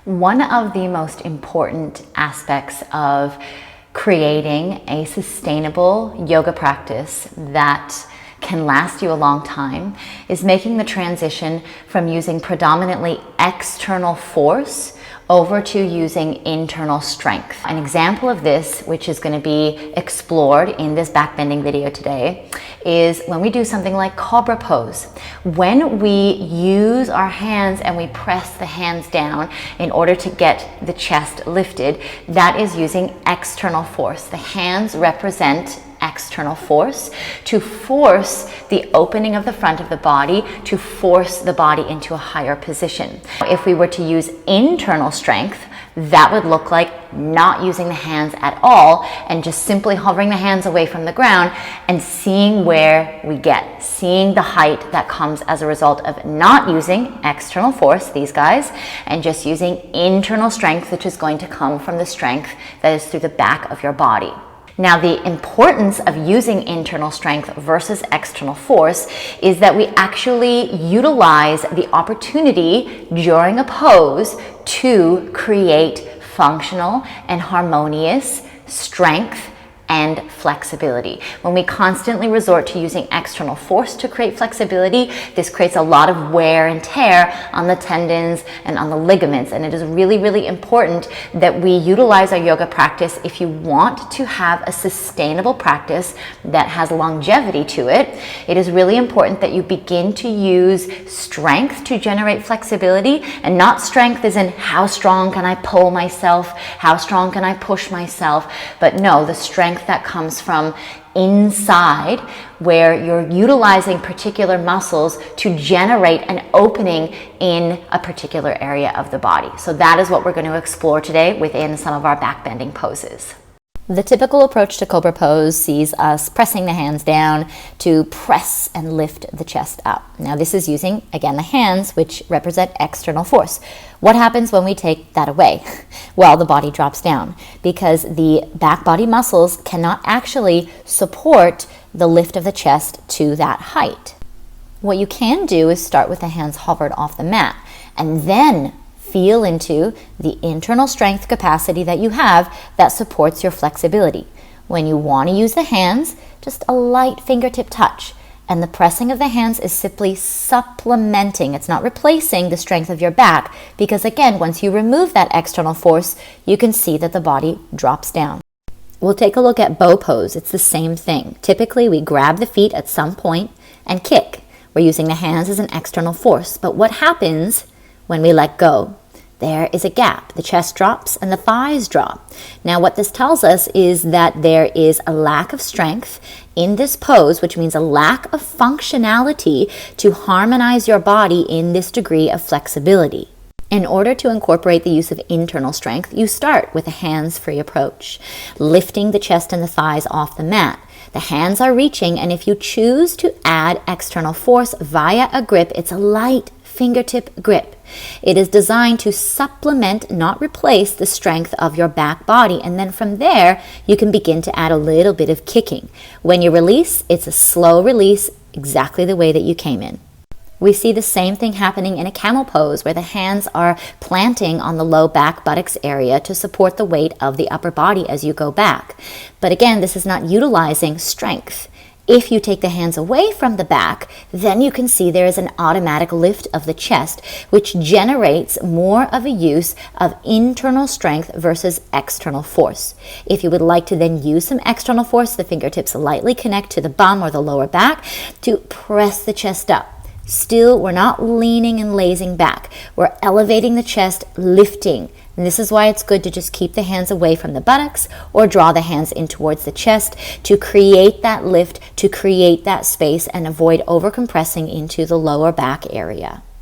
One of the most important aspects of creating a sustainable yoga practice that can last you a long time is making the transition from using predominantly external force over to using internal strength. An example of this, which is going to be explored in this backbending video today, is when we do something like COBRA Pose. When we use our hands and we press the hands down in order to get the chest lifted, that is using external force. The hands represent external force to force the opening of the front of the body, to force the body into a higher position. If we were to use internal strength, that would look like not using the hands at all and just simply hovering the hands away from the ground and seeing where we get, seeing the height that comes as a result of not using external force, these guys, and just using internal strength, which is going to come from the strength that is through the back of your body. Now, the importance of using internal strength versus external force is that we actually utilize the opportunity during a pose to create functional and harmonious strength and flexibility. When we constantly resort to using external force to create flexibility, this creates a lot of wear and tear on the tendons and on the ligaments. And it is really, really important that we utilize our yoga practice if you want to have a sustainable practice that has longevity to it. It is really important that you begin to use strength to generate flexibility, and not strength as in how strong can I pull myself, how strong can I push myself, but no, the strength that comes from inside, where you're utilizing particular muscles to generate an opening in a particular area of the body. So that is what we're going to explore today within some of our backbending poses. The typical approach to COBRA Pose sees us pressing the hands down to press and lift the chest up. Now this is using, again, the hands, which represent external force. What happens when we take that away? Well, the body drops down because the back body muscles cannot actually support the lift of the chest to that height. What you can do is start with the hands hovered off the mat and then feel into the internal strength capacity that you have that supports your flexibility. When you want to use the hands, just a light fingertip touch. And the pressing of the hands is simply supplementing. It's not replacing the strength of your back, because again, once you remove that external force, you can see that the body drops down. We'll take a look at bow pose. It's the same thing. Typically, we grab the feet at some point and kick. We're using the hands as an external force. But what happens when we let go? There is a gap. The chest drops and the thighs drop. Now what this tells us is that there is a lack of strength in this pose, which means a lack of functionality to harmonize your body in this degree of flexibility. In order to incorporate the use of internal strength, you start with a hands-free approach, lifting the chest and the thighs off the mat. The hands are reaching, and if you choose to add external force via a grip, it's a light fingertip grip. It is designed to supplement, not replace, the strength of your back body. And then from there, you can begin to add a little bit of kicking. When you release, it's a slow release, exactly the way that you came in. We see the same thing happening in a camel pose, where the hands are planting on the low back buttocks area to support the weight of the upper body as you go back. But again, this is not utilizing strength. If you take the hands away from the back, then you can see there is an automatic lift of the chest, which generates more of a use of internal strength versus external force. If you would like to then use some external force, the fingertips lightly connect to the bum or the lower back to press the chest up. Still, we're not leaning and lazing back. We're elevating the chest, lifting. And this is why it's good to just keep the hands away from the buttocks or draw the hands in towards the chest to create that lift, to create that space and avoid overcompressing into the lower back area.